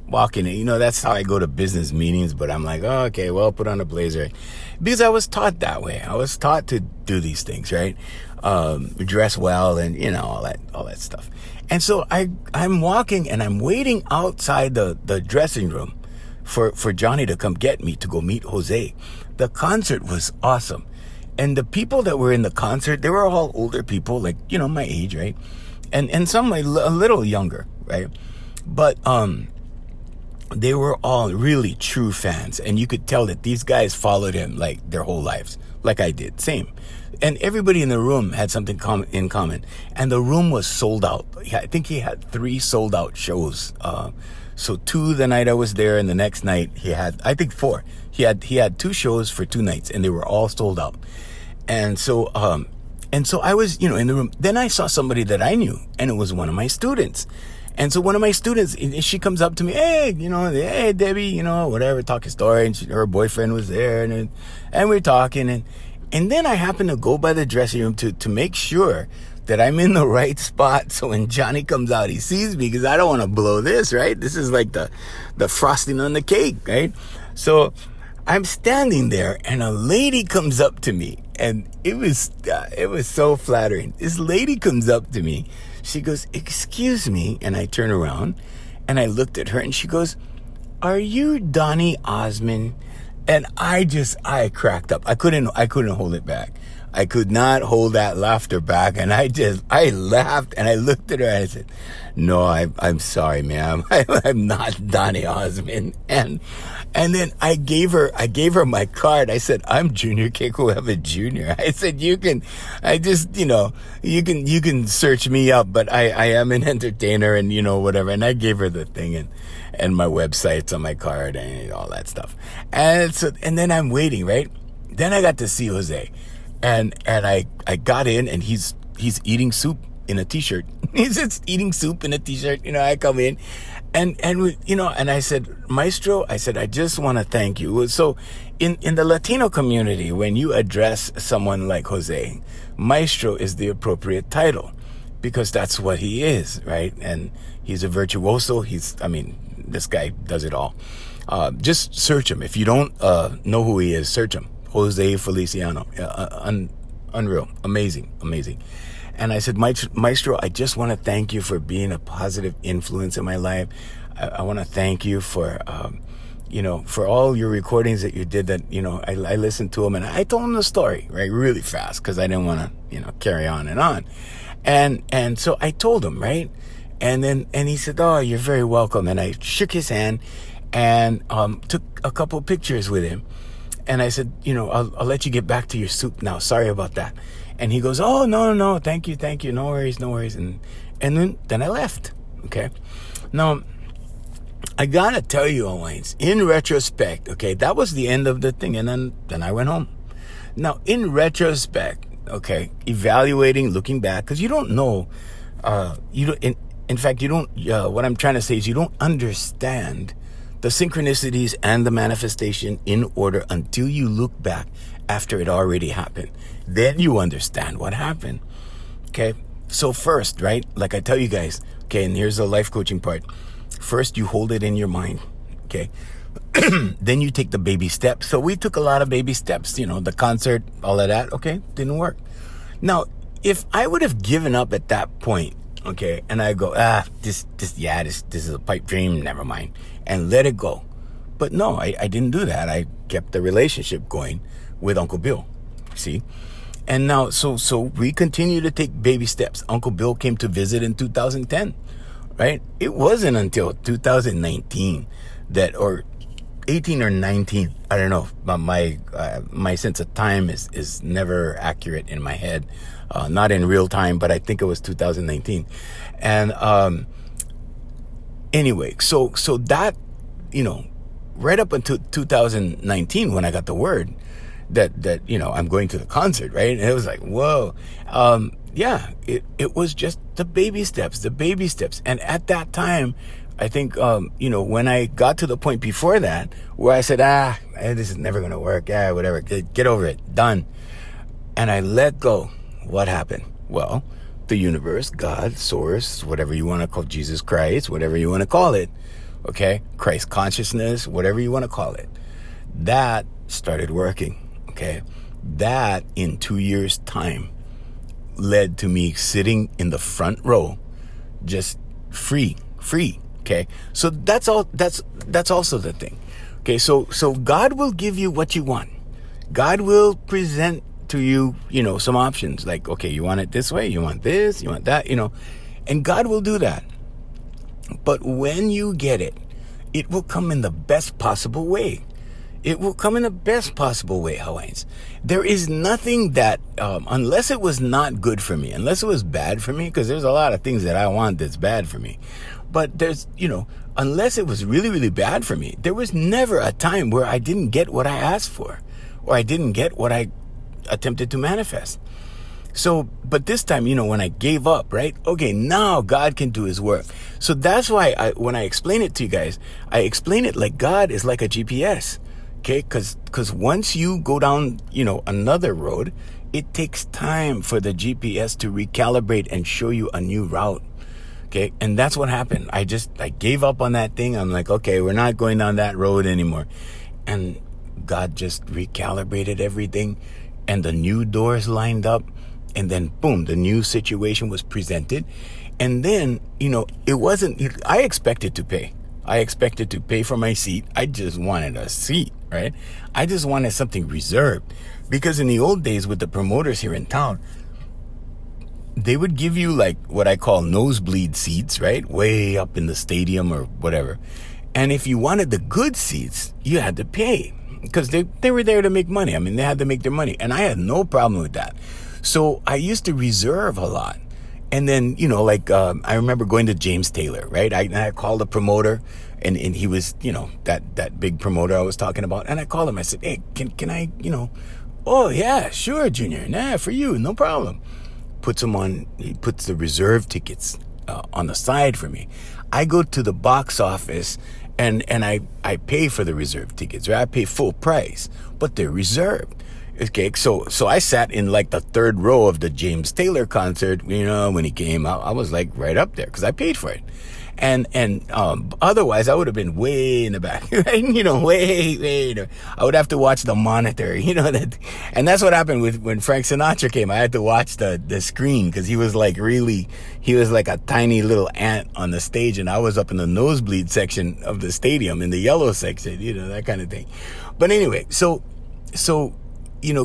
walking in, that's how I go to business meetings. But I'm like, oh, okay, well, put on a blazer, because I was taught that way. I was taught to do these things, right? Dress well, and all that stuff. And so I'm walking, and I'm waiting outside the dressing room for Johnny to come get me to go meet Jose. The concert was awesome, and the people that were in the concert, they were all older people, like my age, right? And some a little younger, right? But they were all really true fans, and you could tell that these guys followed him like their whole lives, like I did, same. And everybody in the room had something in common, and the room was sold out. I think he had 3 sold out shows. So 2 the night I was there, and the next night he had, I think 4. He had 2 shows for 2 nights, and they were all sold out. And so I was, in the room. Then I saw somebody that I knew, and it was one of my students. And so one of my students, she comes up to me, hey, hey, Debbie, whatever, talking story. And her boyfriend was there, and we're talking. And then I happened to go by the dressing room to make sure that I'm in the right spot. So when Johnny comes out, he sees me, because I don't want to blow this, right? This is like the frosting on the cake, right? So I'm standing there, and a lady comes up to me, and it was so flattering. This lady comes up to me. She goes, excuse me. And I turn around, and I looked at her, and she goes, are you Donny Osmond? And I cracked up. I couldn't hold it back. I could not hold that laughter back. And I laughed, and I looked at her, and I said, no, I'm sorry, ma'am. I'm not Donny Osmond. And And then I gave her my card. I said, I'm Junior Kekuwebe Jr. I said, you can search me up, but I am an entertainer and, whatever. And I gave her the thing and my websites on my card and all that stuff. And then I'm waiting, right? Then I got to see Jose and I got in and he's eating soup in a t-shirt. He's just eating soup in a t-shirt. I come in and I said, Maestro, I said, I just want to thank you. So in the Latino community, when you address someone like Jose, Maestro is the appropriate title because that's what he is, right? And he's a virtuoso. This guy does it all. Just search him. If you don't know who he is, search him. Jose Feliciano. Unreal. Amazing. And I said, Maestro, I just want to thank you for being a positive influence in my life. I want to thank you for, for all your recordings that you did that, I listened to them and I told him the story, right? Really fast because I didn't want to, carry on and on. And so I told him, right? And he said, oh, you're very welcome. And I shook his hand and took a couple pictures with him. And I said, I'll let you get back to your soup now. Sorry about that. And he goes, oh, no, thank you. No worries. And then I left. Okay. Now, I gotta tell you, Hawaiians, in retrospect, okay, that was the end of the thing. And then I went home. Now, in retrospect, okay, evaluating, looking back, because you don't know, in fact, you don't, what I'm trying to say is you don't understand the synchronicities and the manifestation in order until you look back after it already happened. Then you understand what happened. Okay. So first, right? Like I tell you guys, okay, and here's the life coaching part. First, you hold it in your mind. Okay. Then you take the baby steps. So we took a lot of baby steps, the concert, all of that. Okay. Didn't work. Now, if I would have given up at that point, okay, and I go, this is a pipe dream, never mind, and let it go. But no, I didn't do that. I kept the relationship going with Uncle Bill, see? And now, so we continue to take baby steps. Uncle Bill came to visit in 2010, right? It wasn't until 2019 or 18 or 19, I don't know, but my sense of time is never accurate in my head. Not in real time, but I think it was 2019. And anyway, so that, right up until 2019 when I got the word that I'm going to the concert, right? And it was like, whoa. It was just the baby steps. And at that time, I think, when I got to the point before that where I said, this is never going to work. Whatever, get over it, done. And I let go. What happened? Well, the universe, God, source, whatever you want to call Jesus Christ, whatever you want to call it, okay? Christ consciousness, whatever you want to call it. That started working, okay? That in 2 years' time led to me sitting in the front row, just free, okay? So that's also the thing. Okay, so God will give you what you want. God will present to you, some options like, okay, you want it this way, you want this, you want that, and God will do that. But when you get it, it will come in the best possible way. It will come in the best possible way, Hawaiians. There is nothing that, unless it was not good for me, unless it was bad for me, because there's a lot of things that I want that's bad for me. But there's, unless it was really, really bad for me, there was never a time where I didn't get what I asked for, or I didn't get what I attempted to manifest. So, but this time, when I gave up, right? Okay, now God can do his work. So that's why when I explain it to you guys, I explain it like God is like a GPS. Okay, because once you go down, another road, it takes time for the GPS to recalibrate and show you a new route. Okay, and that's what happened. I gave up on that thing. I'm like, okay, we're not going down that road anymore. And God just recalibrated everything, and the new doors lined up, and then boom, the new situation was presented. And then, it wasn't, I expected to pay. I expected to pay for my seat. I just wanted a seat, right? I just wanted something reserved. Because in the old days with the promoters here in town, they would give you like what I call nosebleed seats, right? Way up in the stadium or whatever. And if you wanted the good seats, you had to pay, because they were there to make money. I mean, they had to make their money. And I had no problem with that. So I used to reserve a lot. And then, I remember going to James Taylor, right? I called the promoter, and he was, that big promoter I was talking about. And I called him. I said, hey, can I, oh, yeah, sure, Junior. Nah, for you, no problem. He puts the reserve tickets on the side for me. I go to the box office and I pay for the reserve tickets, right? I pay full price, but they're reserved. Okay, so I sat in like the third row of the James Taylor concert. When he came out, I was like right up there because I paid for it. And otherwise I would have been way in the back, right? Way. I would have to watch the monitor, and that's what happened when Frank Sinatra came. I had to watch the screen because he was like a tiny little ant on the stage, and I was up in the nosebleed section of the stadium in the yellow section, that kind of thing. But anyway, so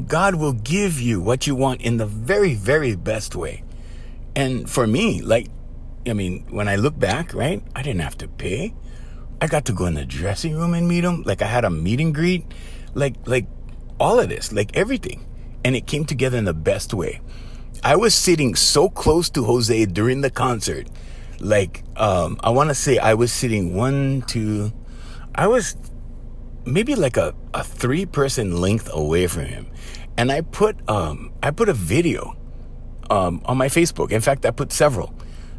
God will give you what you want in the very, very best way. And for me, when I look back, right, I didn't have to pay. I got to go in the dressing room and meet him. Like I had a meet and greet, like all of this, like everything. And it came together in the best way. I was sitting so close to Jose during the concert. I want to say I was sitting I was maybe like a 3-person length away from him. And I put a video on my Facebook. In fact, I put several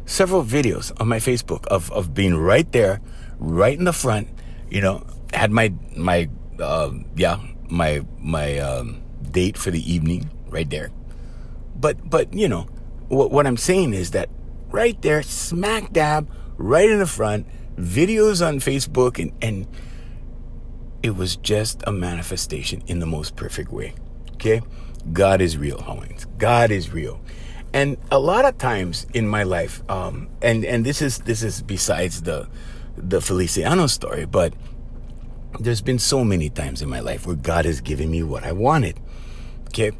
videos on my Facebook of being right there, right in the front, had my date for the evening right there. But what I'm saying is that right there, smack dab, right in the front, videos on Facebook, and it was just a manifestation in the most perfect way. Okay? God is real, Hawaiians. God is real. And a lot of times in my life, and this is besides the Feliciano story, but there's been so many times in my life where God has given me what I wanted. Okay,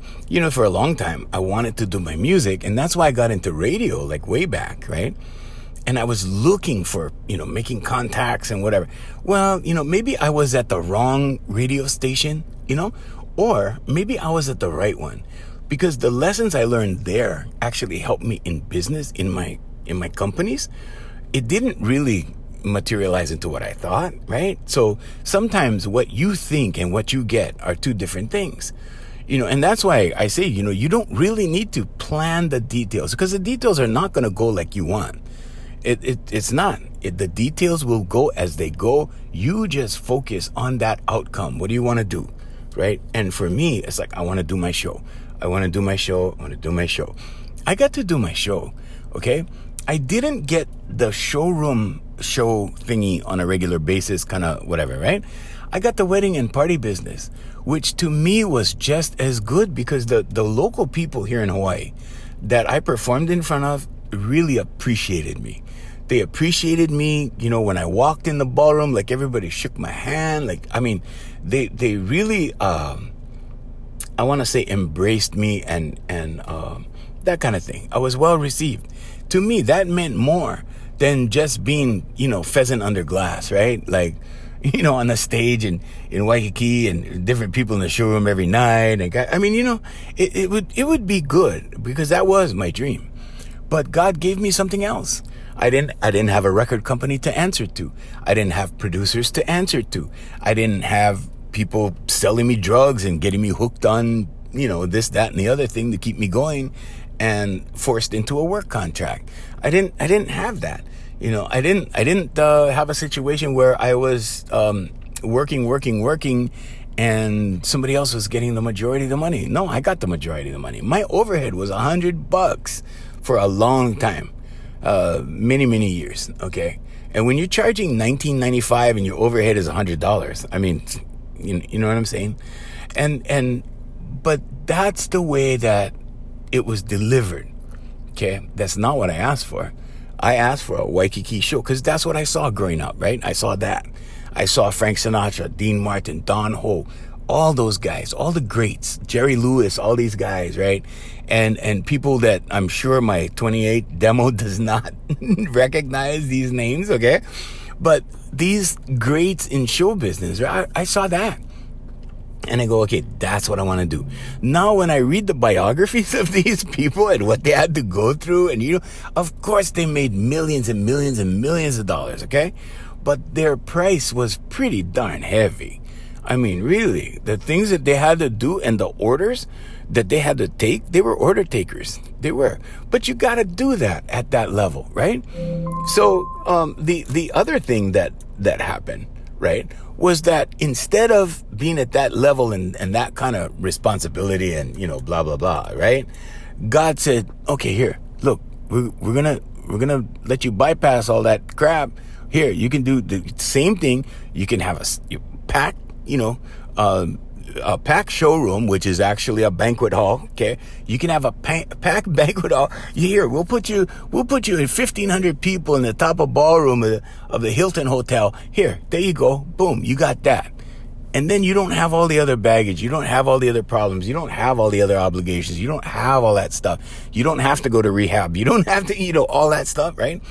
for a long time I wanted to do my music, and that's why I got into radio, like way back, right? And I was looking for, making contacts and whatever. Well, maybe I was at the wrong radio station, or maybe I was at the right one. Because the lessons I learned there actually helped me in business, in my companies. It didn't really materialize into what I thought, right? So sometimes what you think and what you get are two different things. And that's why I say, you don't really need to plan the details, because the details are not going to go like you want. It's not. The details will go as they go. You just focus on that outcome. What do you want to do, right? And for me, it's like, I want to do my show. I want to do my show. I got to do my show, okay? I didn't get the showroom show thingy on a regular basis, kind of whatever, right? I got the wedding and party business, which to me was just as good, because the local people here in Hawaii that I performed in front of really appreciated me. They appreciated me, when I walked in the ballroom, like everybody shook my hand. They really, I want to say, embraced me and that kind of thing. I was well received. To me, that meant more than just being, pheasant under glass, right? On the stage in Waikiki, and different people in the showroom every night. It would be good, because that was my dream. But God gave me something else. I didn't have a record company to answer to. I didn't have producers to answer to. I didn't have people selling me drugs and getting me hooked on, this, that, and the other thing to keep me going, and forced into a work contract. I didn't have that. I didn't have a situation where I was working, and somebody else was getting the majority of the money. No, I got the majority of the money. My overhead was $100 for a long time, many years. Okay, and when you're charging $19.95 and your overhead is $100, I mean, you know what I'm saying? But that's the way that it was delivered. Okay, that's not what I asked for. I asked for a Waikiki show because that's what I saw growing up, right? I saw that. I saw Frank Sinatra, Dean Martin, Don Ho, all those guys, all the greats, Jerry Lewis, all these guys, right? And people that I'm sure my 28 demo does not recognize these names, okay? But these greats in show business, I saw that. And I go, okay, that's what I want to do. Now, when I read the biographies of these people and what they had to go through, and of course they made millions and millions and millions of dollars, okay? But their price was pretty darn heavy. I mean, really, the things that they had to do and the orders that they had to take, they were order takers. They were. But you got to do that at that level, right? So the other thing that happened, right, was that instead of being at that level and that kind of responsibility and, blah, blah, blah, right? God said, okay, here, look, we're going to let you bypass all that crap. Here, you can do the same thing. You can have a packed, a packed showroom, which is actually a banquet hall. Okay. You can have a packed banquet hall. Here, we'll put you in 1,500 people in the top of ballroom of the Hilton Hotel. Here, there you go. Boom. You got that. And then you don't have all the other baggage. You don't have all the other problems. You don't have all the other obligations. You don't have all that stuff. You don't have to go to rehab. You don't have to, all that stuff, right?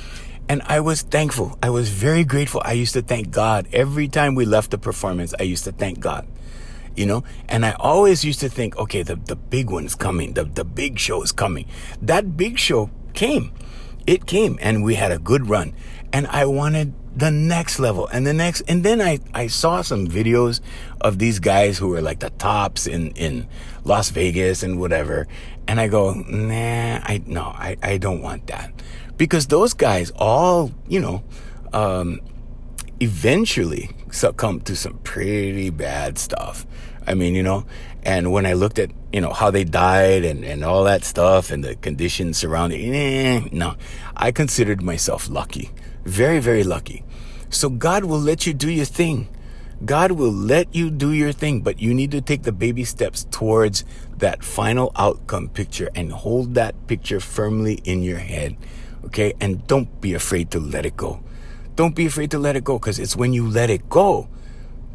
And I was thankful. I was very grateful. I used to thank God. Every time we left the performance, I used to thank God. And I always used to think, okay, the big one's coming. The big show is coming. That big show came. It came, and we had a good run. And I wanted the next level and the next. And then I saw some videos of these guys who were like the tops in Las Vegas and whatever. And I go, nah, I don't want that. Because those guys all, eventually succumbed to some pretty bad stuff. I mean, and when I looked at, how they died and all that stuff and the conditions surrounding, no, I considered myself lucky. Very, very lucky. So God will let you do your thing. God will let you do your thing, but you need to take the baby steps towards that final outcome picture and hold that picture firmly in your head. Okay? And don't be afraid to let it go. Don't be afraid to let it go, because it's when you let it go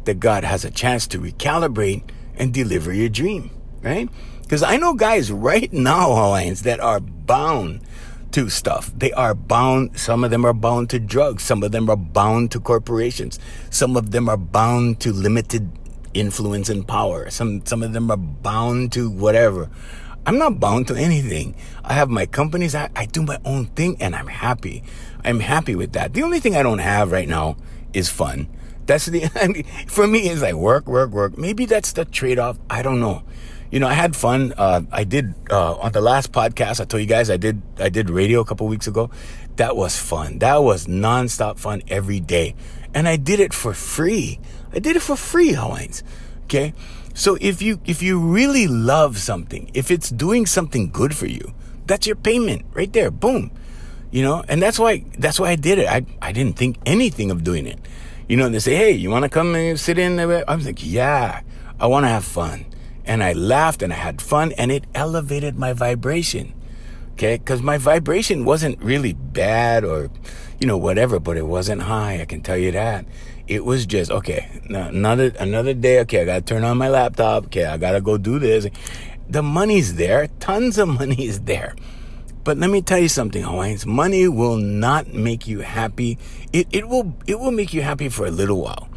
that God has a chance to recalibrate and deliver your dream, right? Because I know guys right now, Hawaiians, that are bound to stuff. They are bound. Some of them are bound to drugs. Some of them are bound to corporations. Some of them are bound to limited influence and power. Some of them are bound to whatever. I'm not bound to anything. I have my companies. I do my own thing, and I'm happy. I'm happy with that. The only thing I don't have right now is fun. For me, it's like work. Maybe that's the trade-off. I don't know. I had fun. I did, on the last podcast, I told you guys I did radio a couple weeks ago. That was fun. That was nonstop fun every day. And I did it for free. Hawaiians. Okay? So if you really love something, if it's doing something good for you, that's your payment right there. Boom. And that's why I did it. I didn't think anything of doing it. They say, hey, you want to come and sit in there? I was like, yeah, I want to have fun. And I laughed and I had fun, and it elevated my vibration. Okay? Because my vibration wasn't really bad or, whatever, but it wasn't high. I can tell you that. It was just, okay, another day. Okay, I got to turn on my laptop. Okay, I got to go do this. The money's there. Tons of money is there. But let me tell you something, Hawaiians. Money will not make you happy. It will make you happy for a little while.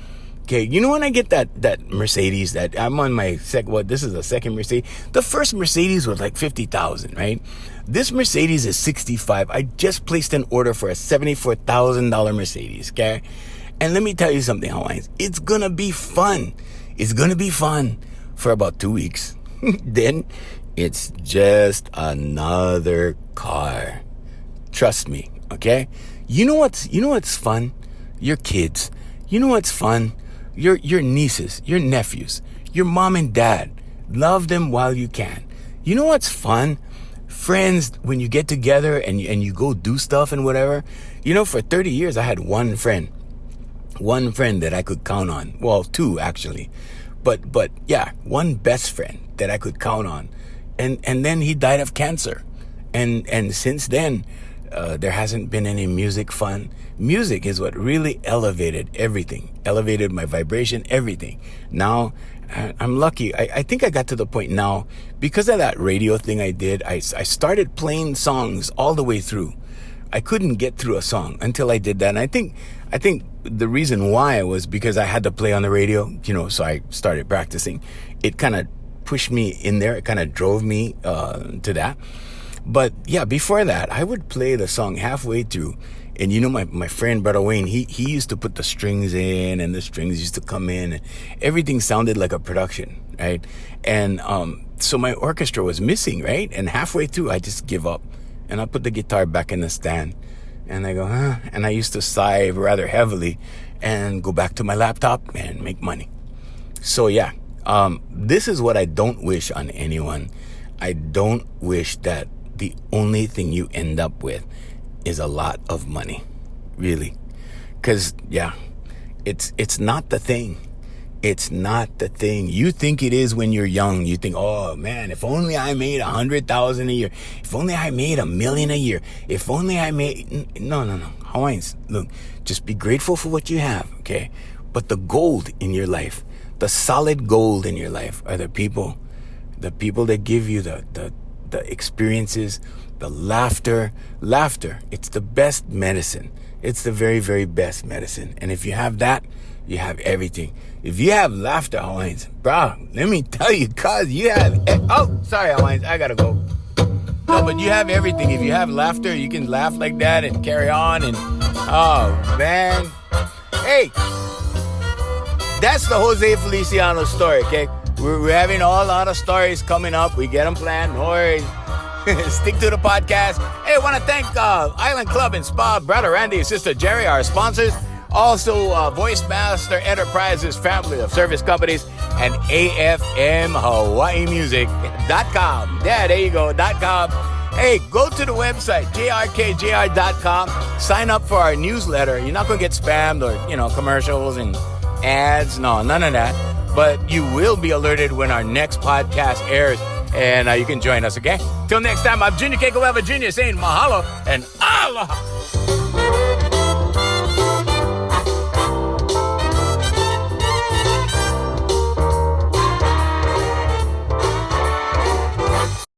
Okay, when I get that Mercedes, that I'm on my this is the second Mercedes. The first Mercedes was like $50,000, right? This Mercedes is $65,000. I just placed an order for a $74,000 Mercedes, okay? And let me tell you something, Hawaiians. It's gonna be fun. It's gonna be fun for about 2 weeks. Then it's just another car. Trust me, okay? You know what's fun? Your kids. You know what's fun? Your nieces, your nephews, your mom and dad. Love them while you can. You know what's fun? Friends, when you get together and you go do stuff and whatever. For 30 years, I had one friend that I could count on. Well, two actually. But yeah, one best friend that I could count on. And then he died of cancer. And since then, there hasn't been any music fun. Music is what really elevated everything, elevated my vibration, everything. Now, I'm lucky. I think I got to the point now, because of that radio thing I did, I started playing songs all the way through. I couldn't get through a song until I did that. And I think the reason why was because I had to play on the radio, so I started practicing. It kind of pushed me in there. It kind of drove me to that. But yeah, before that, I would play the song halfway through. And my friend, Brother Wayne, he used to put the strings in, and the strings used to come in, and everything sounded like a production, right? And so my orchestra was missing, right? And halfway through, I just give up, and I put the guitar back in the stand, and I go, and I used to sigh rather heavily and go back to my laptop and make money. So yeah, this is what I don't wish on anyone. I don't wish that the only thing you end up with is a lot of money, really. Because, yeah, it's not the thing. It's not the thing. You think it is when you're young. You think, oh, man, if only I made 100,000 a year. If only I made $1 million a year. If only I made... No. Hawaiians, look, just be grateful for what you have, okay? But the gold in your life, the solid gold in your life are the people that give you the experiences, the laughter. It's the best medicine. It's the very, very best medicine. And if you have that, you have everything. If you have laughter, Hawaiians, bro, let me tell you, cause you have, sorry, Hawaiians, I gotta go. No, but you have everything. If you have laughter, you can laugh like that and carry on. And, oh, man. Hey, that's the Jose Feliciano story, okay? We're having a lot of stories coming up. We get them planned. No worries. Stick to the podcast. Hey, I want to thank Island Club and Spa, Brother Randy and Sister Jerry, our sponsors. Also, Voice Master Enterprises, family of service companies, and AFMHawaiiMusic.com. Yeah, there you go, .com. Hey, go to the website, jrkjr.com. Sign up for our newsletter. You're not going to get spammed or, commercials and ads. No, none of that. But you will be alerted when our next podcast airs. And you can join us, okay? Till next time, I'm Junior Keiko Jr. saying mahalo and aloha.